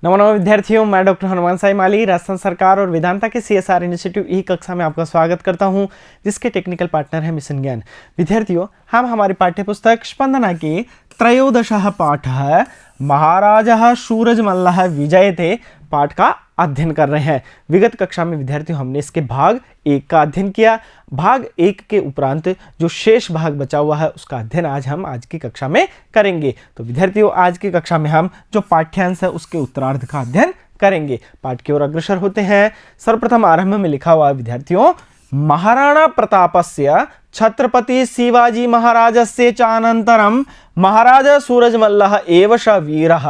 नमो नमो विद्यार्थियों, मैं डॉक्टर हनुमान साई माली राजस्थान सरकार और वेदांता के CSR इनिशिएटिव ई कक्षा में आपका स्वागत करता हूं, जिसके टेक्निकल पार्टनर है मिशन ज्ञान। विद्यार्थियों, हम हमारी पाठ्यपुस्तक स्पंदना की त्रयोदशः पाठ है महाराजा सूरजमल्लः विजयते पाठ का अध्ययन कर रहे हैं। विगत कक्षा में विद्यार्थियों हमने इसके भाग 1 का अध्ययन किया। भाग 1 के उपरांत जो शेष भाग बचा हुआ है उसका अध्ययन हम आज की कक्षा में करेंगे। तो विद्यार्थियों, आज की कक्षा में हम जो पाठ्यांश है उसके उत्तरार्ध का अध्ययन करेंगे। पाठ की ओर अग्रसर होते हैं। सर्वप्रथम आरंभ में लिखा हुआ है विद्यार्थियों, महाराणा प्रतापस्य छत्रपति शिवाजी महाराजस्य चानन्तरं महाराजा सूरजमल्लः एव स वीरः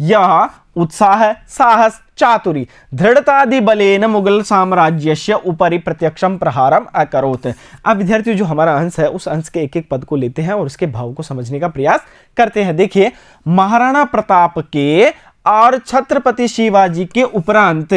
यः उत्साह साहस चातुरी दृढ़तादि बलेन मुगल साम्राज्यस्य उपरि प्रत्यक्षम प्रहारम अकरोत्। अब विद्यार्थियों, जो हमारा अंश है उस अंश के एक एक पद को लेते हैं और उसके भाव को समझने का प्रयास करते हैं। देखिए, महाराणा प्रताप के और छत्रपति शिवाजी के उपरांत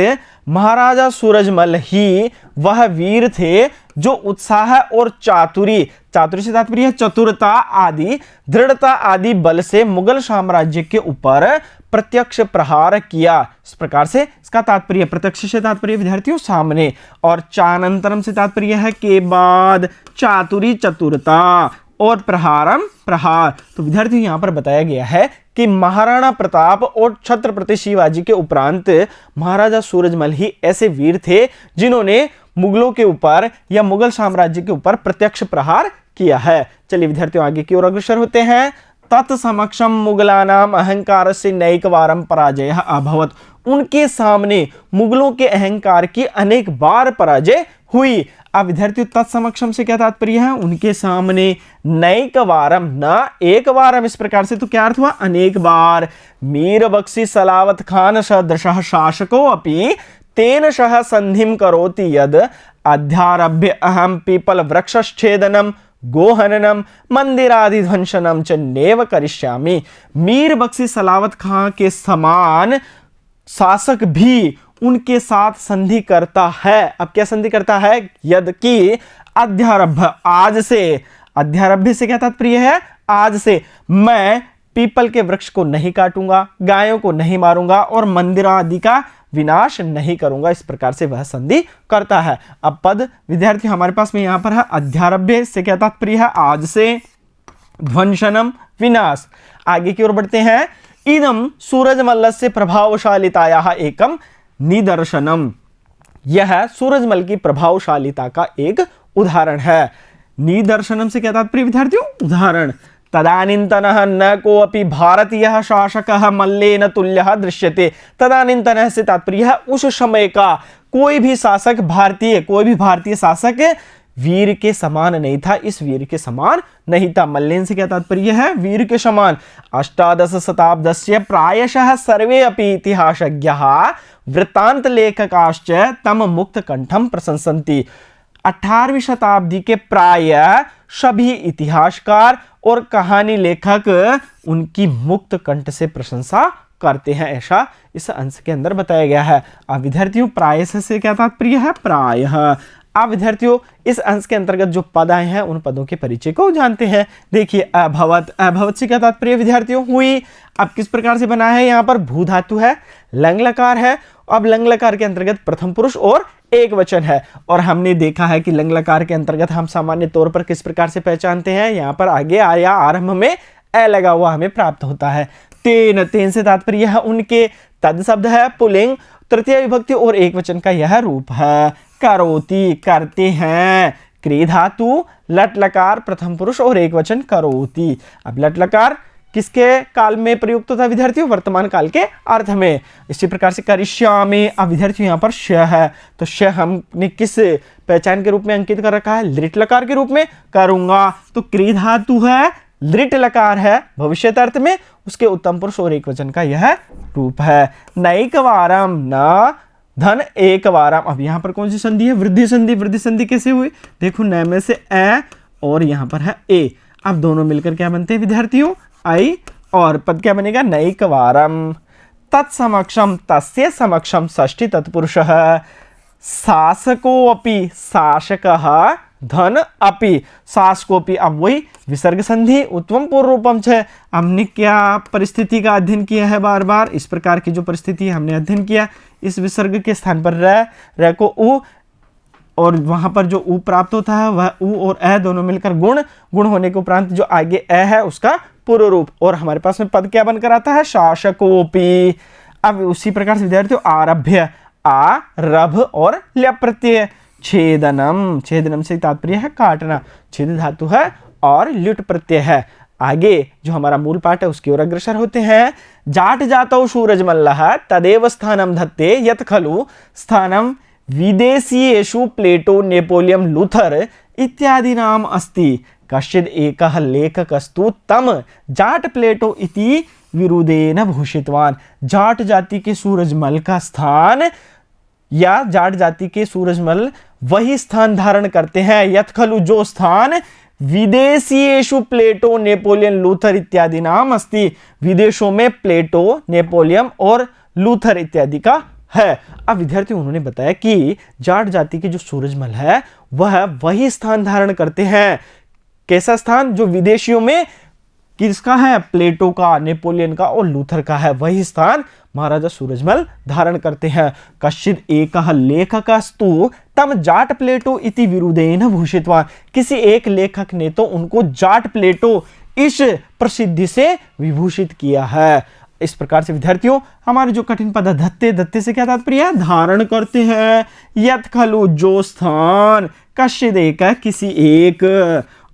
महाराजा सूरजमल ही वह वीर थे जो उत्साह और चातुरी से तात्पर्य है चतुरता आदि, दृढ़ता आदि बल से मुगल साम्राज्य के ऊपर प्रत्यक्ष प्रहार किया। इस प्रकार से इसका तात्पर्य, प्रत्यक्ष से तात्पर्य विद्यार्थियों सामने, और चानंतरम से तात्पर्य है के बाद, चातुरी चतुरता, और प्रहारम प्रहार। तो विद्यार्थियों, यहां पर बताया गया है कि महाराणा प्रताप और छत्रपति शिवाजी के उपरांत महाराजा सूरजमल ही ऐसे वीर थे जिन्होंने मुगलों के ऊपर या मुगल साम्राज्य के ऊपर प्रत्यक्ष प्रहार किया है। चलिए विद्यार्थियों, आगे की ओर अग्रसर होते हैं। तत्समक्षम मुगलानाम अहंकार से नैकवारम पराजय अभवत। उनके सामने मुगलों के अहंकार की अनेक बार पराजय हुई। अब विद्यार्थियों, तत्समक्षम से क्या तात्पर्य है? उनके सामने, नैकवारम न एक वारम, इस प्रकार से तो क्या अर्थ हुआ? अनेक बार। मीर बख्शी सलावत खान सदृशः शासको अपि तेन सह संधिम करोति यद अध्यारभ्य अहम पीपल वृक्षच्छेदनम गोहननम मंदिरादि ध्वंसनम च नेव करिष्यामि। मीर बख्शी सलावत खां के समान शासक भी उनके साथ संधि करता है। अब क्या संधि करता है? यदि कि अध्यारभ्य, आज से, अध्यारभ्य से क्या तात्पर्य है? आज से मैं पीपल के वृक्ष को नहीं काटूंगा, गायों को नहीं मारूंगा और मंदिर आदि का विनाश नहीं करूंगा। इस प्रकार से वह संधि करता है। अब पद विद्यार्थी हमारे पास में यहां पर है अध्यारभ्य से क्या तात्पर्य है? आज से, ध्वंसनम विनाश। आगे की ओर बढ़ते हैं। इदम सूरजमल्लस्य प्रभावशालितायाः एकम निदर्शनम। यह सूरजमल की प्रभावशालिता का एक उदाहरण है। निदर्शनम से क्या तात्पर्य विद्यार्थियों? उदाहरण। तदानीन्तनः न कोऽपि भारतीयः शासकः मल्लेन तुल्यः दृश्यते। तदानीन्तनः से तात्पर्य है उस समय का कोई भी शासक, कोई भी भारतीय शासक वीर के समान नहीं था, इस वीर के समान नहीं था। मल्लेन से क्या तात्पर्य है? वीर के समान। अष्टादश शताब्दस्य प्रायशः सर्वे अपि इतिहासज्ञाः वृत्तांत लेखकाश्च तम मुक्त कंठम प्रशंसन्ति। 18वीं शताब्दी के प्राय सभी इतिहासकार और कहानी लेखक उनकी मुक्त कंठ से प्रशंसा करते हैं, ऐसा इस अंश के अंदर बताया गया है। अब विद्यार्थियों, प्रायश से क्या तात्पर्य है? प्रायः। अब विद्यार्थियों, इस अंश के अंतर्गत जो पद आए हैं उन पदों के परिचय को जानते हैं। देखिए, अभवत, अभवत से क्या तात्पर्य विद्यार्थियों? हुई। अब किस प्रकार से बना है? यहाँ पर भू धातु है, लंग लकार है। अब लंग लकार के अंतर्गत प्रथम पुरुष और एक वचन है, और हमने देखा है कि लंग लकार के अंतर्गत हम सामान्य तौर पर किस प्रकार से पहचानते हैं? यहाँ पर आगे आया आरंभ में ए लगा हुआ हमें प्राप्त होता है। तेन, तेन से तात्पर्य है उनके। तद शब्द है पुल्लिंग, तृतीय विभक्ति और एक वचन का यह रूप है। करोति, करते हैं। क्री धातु, लट लकार, प्रथम पुरुष और एक वचन करोति। अब लट लकार किसके काल में प्रयुक्त होता है विद्यार्थियों? वर्तमान काल के अर्थ में। इसी प्रकार से करिष्यामि। अब विद्यार्थियों, यहाँ पर श है, तो श हमने किस पहचान के रूप में अंकित कर रखा है? लिट लकार के रूप में। करूंगा, तो क्री धातु है, लिट लकार है भविष्यत अर्थ में, उसके उत्तम पुरुष और एक वचन का यह रूप है। नैकवारम, न धन एक वारम। अब यहां पर कौन सी संधि है? वृद्धि संधि। वृद्धि संधि कैसे हुई? देखो, न में से ए और यहां पर है ए। अब दोनों मिलकर क्या बनते हैं विद्यार्थियों? आई, और पद क्या बनेगा? नैकवारम। तत्समक्षम, तस्य समक्षम षष्ठी तत्पुरुषः शासको अपि, शासकः धन अपि शासकोपि। अब वही विसर्ग संधि उत्तम पूर्व रूपम छे। हमने क्या परिस्थिति का अध्ययन किया है, बार बार इस प्रकार की जो परिस्थिति हमने अध्ययन किया, इस विसर्ग के स्थान पर र को उ और वहां पर जो उ प्राप्त होता है वह उ और अ दोनों मिलकर गुण होने के उपरांत जो आगे अ है उसका पूर्व रूप, और हमारे पास में पद क्या बनकर आता है, शासकोपि। अब उसी प्रकार से विद्यार्थियों आरभ्य, आ रभ और ल्य प्रत्यय, छेदनम, छेदनम से तात्पर्य है काटना, छेद धातु है और ल्युट प्रत्यय है। आगे जो हमारा मूल पाठ है उसकी ओर अग्रसर होते हैं। जाट जातौ सूरजमल्लः तदेव स्थानम धत्ते यत् खलु स्थानम विदेशीयेषु प्लेटो नेपोलियन लूथर इत्यादि नाम अस्ति। कश्चिद् एकः लेखकस्तु तम जाट प्लेटो इति विरुदेन भूषितवान। जाट जाति के सूरजमल का स्थान या जाट जाति के सूरजमल वही स्थान धारण करते हैं, यत् खलु जो स्थान विदेशीयेषु प्लेटो नेपोलियन लूथर इत्यादि नाम अस्ति। विदेशों में प्लेटो, नेपोलियन और लूथर इत्यादि का है। अब विद्यार्थियों उन्होंने बताया कि जाट जाति के जो सूरजमल है वह वही स्थान धारण करते हैं। कैसा स्थान, जो विदेशियों में किसका है, प्लेटो का, नेपोलियन का और लूथर का है, वही स्थान महाराजा सूरजमल धारण करते हैं। कश्चिद एकः लेखकस्तु तम जाट प्लेटो इति विरुदेन भूषितवान। किसी एक लेखक ने तो उनको जाट प्लेटो इस प्रसिद्धि से विभूषित किया है। इस प्रकार से विद्यार्थियों हमारे जो कठिन पद धत्ते, धत्ते से क्या तात्पर्य है, धारण करते हैं। यत् खलु जो स्थान, कश्चिद एक किसी एक,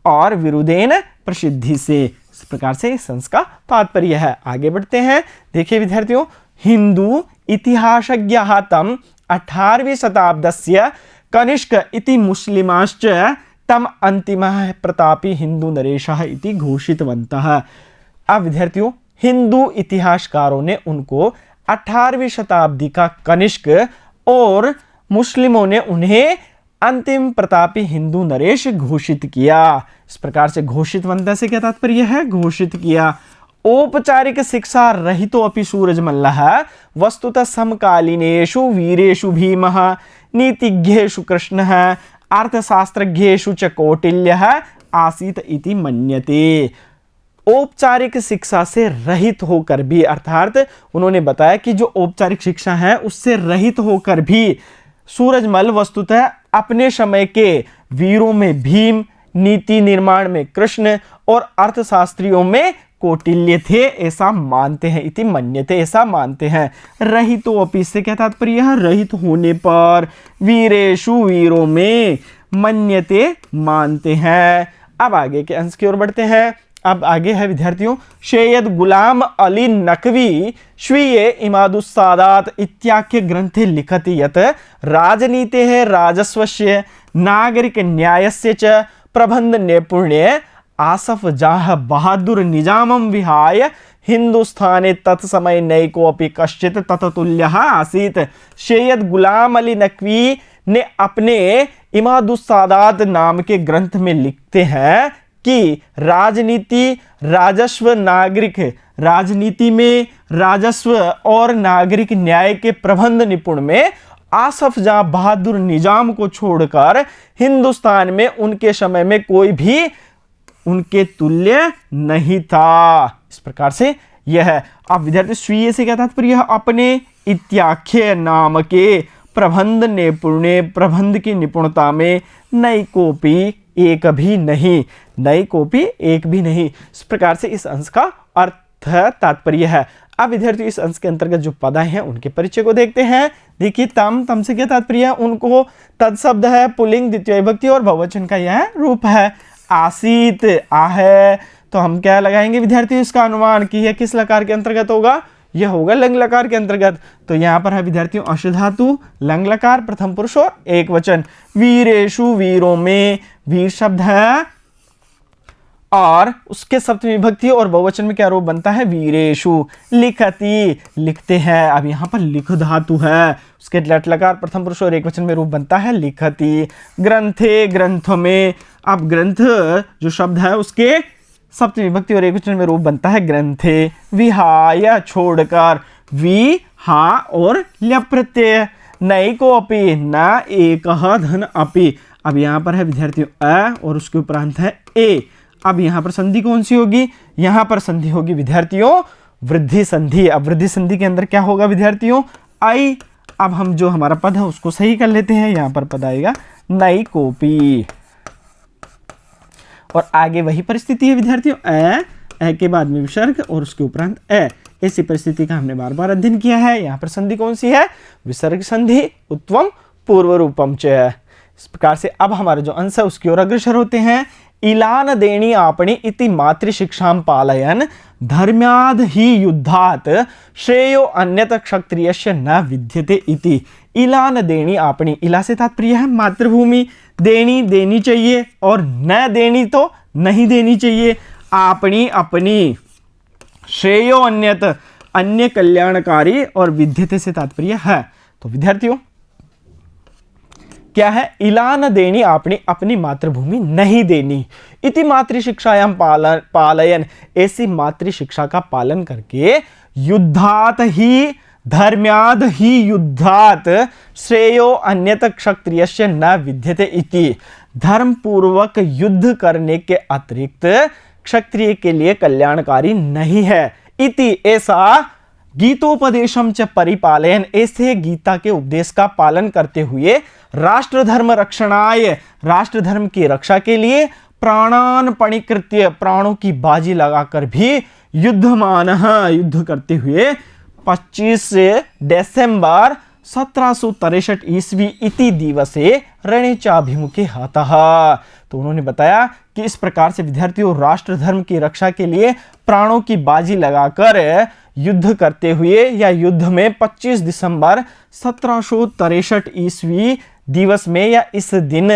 और विरुदेन प्रसिद्धि से। इस प्रकार से इस अंश का तात्पर्य है। आगे बढ़ते हैं। देखिए विद्यार्थियों, हिंदू इतिहासज्ञः तम 18वीं शताब्दस्य कनिष्क इति मुस्लिमाश्च तम अंतिमः प्रतापी हिंदू नरेशः इति घोषितवन्तः। अब विद्यार्थियों हिंदू इतिहासकारों ने उनको 18वीं शताब्दी का कनिष्क और मुस्लिमों ने उन्हें अंतिम प्रतापी हिंदू नरेश घोषित किया। इस प्रकार से घोषितवन्तः से क्या तात्पर्य है, घोषित किया। औपचारिक शिक्षा रहितो अपि सूरजमल्लः वस्तुतः समकालीनेषु वीरेषु भीमः, नीतिज्ञेषु कृष्णः, अर्थशास्त्रज्ञेषु च कौटिल्यः आसीत् इति मन्यते। औपचारिक शिक्षा से रहित होकर भी, अर्थात उन्होंने बताया कि जो औपचारिक शिक्षा है उससे रहित होकर भी सूरजमल वस्तुतः अपने समय के वीरों में भीम, नीति निर्माण में कृष्ण और अर्थशास्त्रियों में कौटिल्य थे, ऐसा मानते हैं। इति मन्यते, ऐसा मानते हैं। रहितो अपि से क्या तात्पर्य है, रहित होने पर, वीरेषु वीरों में, मन्यते मानते हैं। अब आगे के अंश की ओर बढ़ते हैं। अब आगे है विद्यार्थियों, सैयद गुलाम अली नकवी स्वीये इमादुस्सादात इत्याख्य ग्रंथे लिखति यत् राजनीतेः राजस्वस्य नागरिक न्यायस्य च प्रबंध नैपुण्ये आसफ जाह बहादुर निजामं विहाय हिंदुस्ताने तत्समय नैकोऽपि कश्चित् तत्तुल्यः आसीत्। सैयद गुलाम अली नकवी ने अपने इमादुस्सादात नाम के ग्रंथ में लिखते हैं कि राजनीति, राजस्व, नागरिक, राजनीति में राजस्व और नागरिक न्याय के प्रबंध निपुण में आसफ जाह बहादुर निजाम को छोड़कर हिंदुस्तान में उनके समय में कोई भी उनके तुल्य नहीं था। इस प्रकार से यह है। अब विद्यार्थी स्वीय से क्या तात्पर्य है, अपने, इत्याख्य नाम के, प्रबंध निपुण्य, प्रबंध की निपुणता में, नैकोपि एक भी नहीं, नैकोपि एक भी नहीं। इस प्रकार से इस अंश का अर्थ तात्पर्य है। अब विद्यार्थी इस अंश के अंतर्गत जो पद हैं उनके परिचय को देखते हैं। देखिए तम, तम से क्या तात्पर्य है, उनको, तद शब्द है पुल्लिंग द्वितीय विभक्ति और बहुवचन का यह रूप है। आसीत, आ है, तो हम क्या लगाएंगे विद्यार्थी, इसका अनुमान कि यह किस लकार के अंतर्गत होगा, यह होगा लंग लकार के अंतर्गत। तो यहाँ पर है विद्यार्थियों अश धातु, लंग लकार, प्रथम पुरुष और एक वचन। वीरेषु वीरों में, वीर शब्द है और उसके सप्तमी विभक्ति और बहुवचन में क्या रूप बनता है, वीरेषु। लिखति, लिखते हैं। अब यहाँ पर लिख धातु है, उसके लट लकार प्रथम पुरुष और एक वचन में रूप बनता है लिखति। ग्रंथे, ग्रंथ में। अब ग्रंथ जो शब्द है उसके सप्तमी विभक्ति और एक वचन में रूप बनता है ग्रंथे। विहाय, छोड़कर, वि, हा और ल्य प्रत्यय। नैको अपि, न एकः धन अपि। अब यहाँ पर है विद्यार्थियों अ और उसके उपरांत है ए। अब यहाँ पर संधि कौन सी होगी? यहाँ पर संधि होगी विद्यार्थियों वृद्धि संधि। अब वृद्धि संधि के अंदर क्या होगा विद्यार्थियों? आई। अब हम जो हमारा पद है उसको सही कर लेते हैं। यहाँ पर पद आएगा नई कॉपी। और आगे वही परिस्थिति है विद्यार्थियों ए के बाद में विसर्ग और उसके उपरांत ए। ऐसी परिस्थिति का हमने बार बार अध्ययन किया है। यहाँ पर संधि कौन सी है? विसर्ग संधि उत्तम पूर्व रूपम च। इस प्रकार से अब हमारा जो अंश है उसकी ओर अग्रसर होते हैं। इलान देणी आपणी इति मातृ शिक्षाम पालयन धर्म्याद ही युद्धात श्रेयो अन्यत क्षत्रियस्य न विद्यते इति। इलान देणी आपणी, इला से तात्पर्य है मातृभूमि, देनी देनी चाहिए और न देनी तो नहीं देनी चाहिए, आपणी अपनी, श्रेयो अन्यत अन्य कल्याणकारी और विद्यते से तात्पर्य है। तो विद्यार्थियों क्या है? इलान देनी आपनी अपनी मातृभूमि नहीं देनी, इति मातृ शिक्षायाम पालयन ऐसी मातृ शिक्षा का पालन करके, युद्धात ही धर्म्याद ही युद्धात श्रेयो अन्यत क्षत्रियस्य न विद्यते इति। धर्म पूर्वक युद्ध करने के अतिरिक्त क्षत्रिय के लिए कल्याणकारी नहीं है। इति ऐसा गीतोपदेशम च परिपालयन ऐसे गीता के उपदेश का पालन करते हुए राष्ट्र धर्म रक्षणाय राष्ट्र धर्म की रक्षा के लिए प्राणान पणिकृत्य प्राणों की बाजी लगाकर भी युद्धमान युद्ध करते हुए 25 दिसंबर 1763 ईस्वी इति दिवसे रणेचाभिमुखे हतः। तो उन्होंने बताया कि इस प्रकार से विद्यार्थियों राष्ट्र धर्म की रक्षा के लिए प्राणों की बाजी लगाकर युद्ध करते हुए या युद्ध में 25 दिसंबर 1763 ईस्वी दिवस में या इस दिन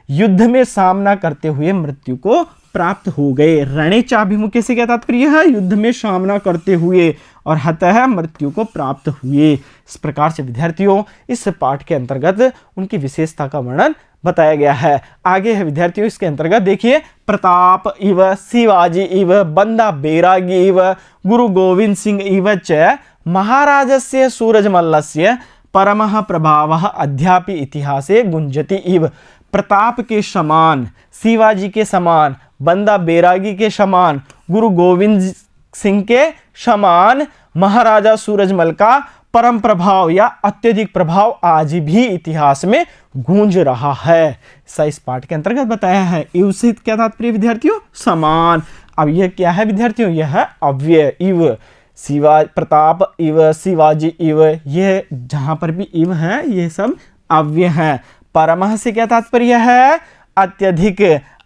युद्ध में सामना करते हुए मृत्यु को प्राप्त हो गए। रणेचाभिमुखे से क्या तात्पर्य है? युद्ध में सामना करते हुए, और हतः मृत्यु को प्राप्त हुए। इस प्रकार से विद्यार्थियों इस पाठ के अंतर्गत उनकी विशेषता का वर्णन बताया गया है। आगे है विद्यार्थियों इसके अंतर्गत देखिए, प्रताप इव शिवाजी इव बंदा बैरागी इव गुरु गोविंद सिंह इव च महाराजस्य सूरजमल्लस्य परमः प्रभावः अद्यापि इतिहासे गुंजति इव। प्रताप के समान, शिवाजी के समान, बंदा बैरागी के समान, गुरु गोविंद सिंह के समान महाराजा सूरजमल का परम प्रभाव या अत्यधिक प्रभाव आज भी इतिहास में गूंज रहा है। ऐसा इस पाठ के अंतर्गत बताया है। इव से क्या तात्पर्य विद्यार्थियों? समान। अब यह क्या है विद्यार्थियों? यह है अव्यय। इव शिवा प्रताप इव शिवाजी इव, यह जहां पर भी इव है ये सब अव्यय है। परमः से क्या तात्पर्य है? अत्यधिक।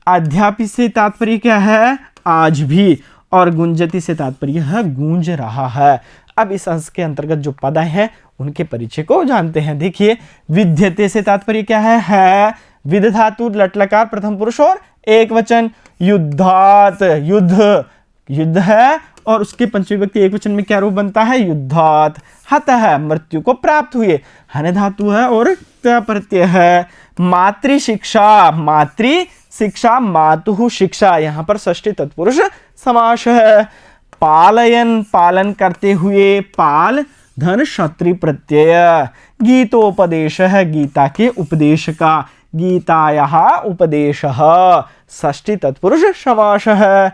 अध्यापि से तात्पर्य क्या है? आज भी। और गुंजति से तात्पर्य है गूंज रहा है। अब इस अंश के अंतर्गत जो पद हैं उनके परिचय को जानते हैं। देखिए, विद्यते से तात्पर्य क्या है? विद धातु लट लकार प्रथम पुरुष और एक वचन। युद्धात, युद्ध, युद्ध है और उसके पंचमी विभक्ति एक वचन में क्या रूप बनता है? युद्धात। हतः मृत्यु को प्राप्त हुए, हने धातु है और त प्रत्यय है। मातृ शिक्षा, मातृ शिक्षा, मातुः शिक्षा, यहाँ पर षष्ठी तत्पुरुष समास है। पालयन पालन करते हुए, पाल धन क्षत्रि प्रत्यय। गीतोपदेश है गीता के उपदेश का, गीतायाः उपदेशः षष्ठी तत्पुरुष समास है।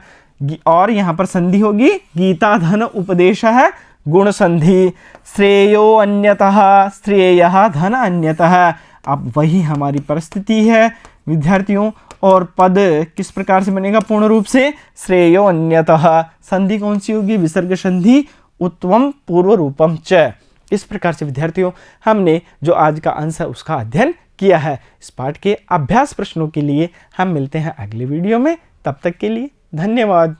और यहाँ पर संधि होगी गीता धन उपदेश है गुण संधि। श्रेयो अन्यतः, श्रेयः धन अन्यतः। अब वही हमारी परिस्थिति है विद्यार्थियों। और पद किस प्रकार से बनेगा पूर्ण रूप से? श्रेयो अन्यतः। संधि कौन सी होगी? विसर्ग संधि उत्तम पूर्व रूपम च। इस प्रकार से विद्यार्थियों हमने जो आज का अंश है उसका अध्ययन किया है। इस पाठ के अभ्यास प्रश्नों के लिए हम मिलते हैं अगले वीडियो में। तब तक के लिए धन्यवाद।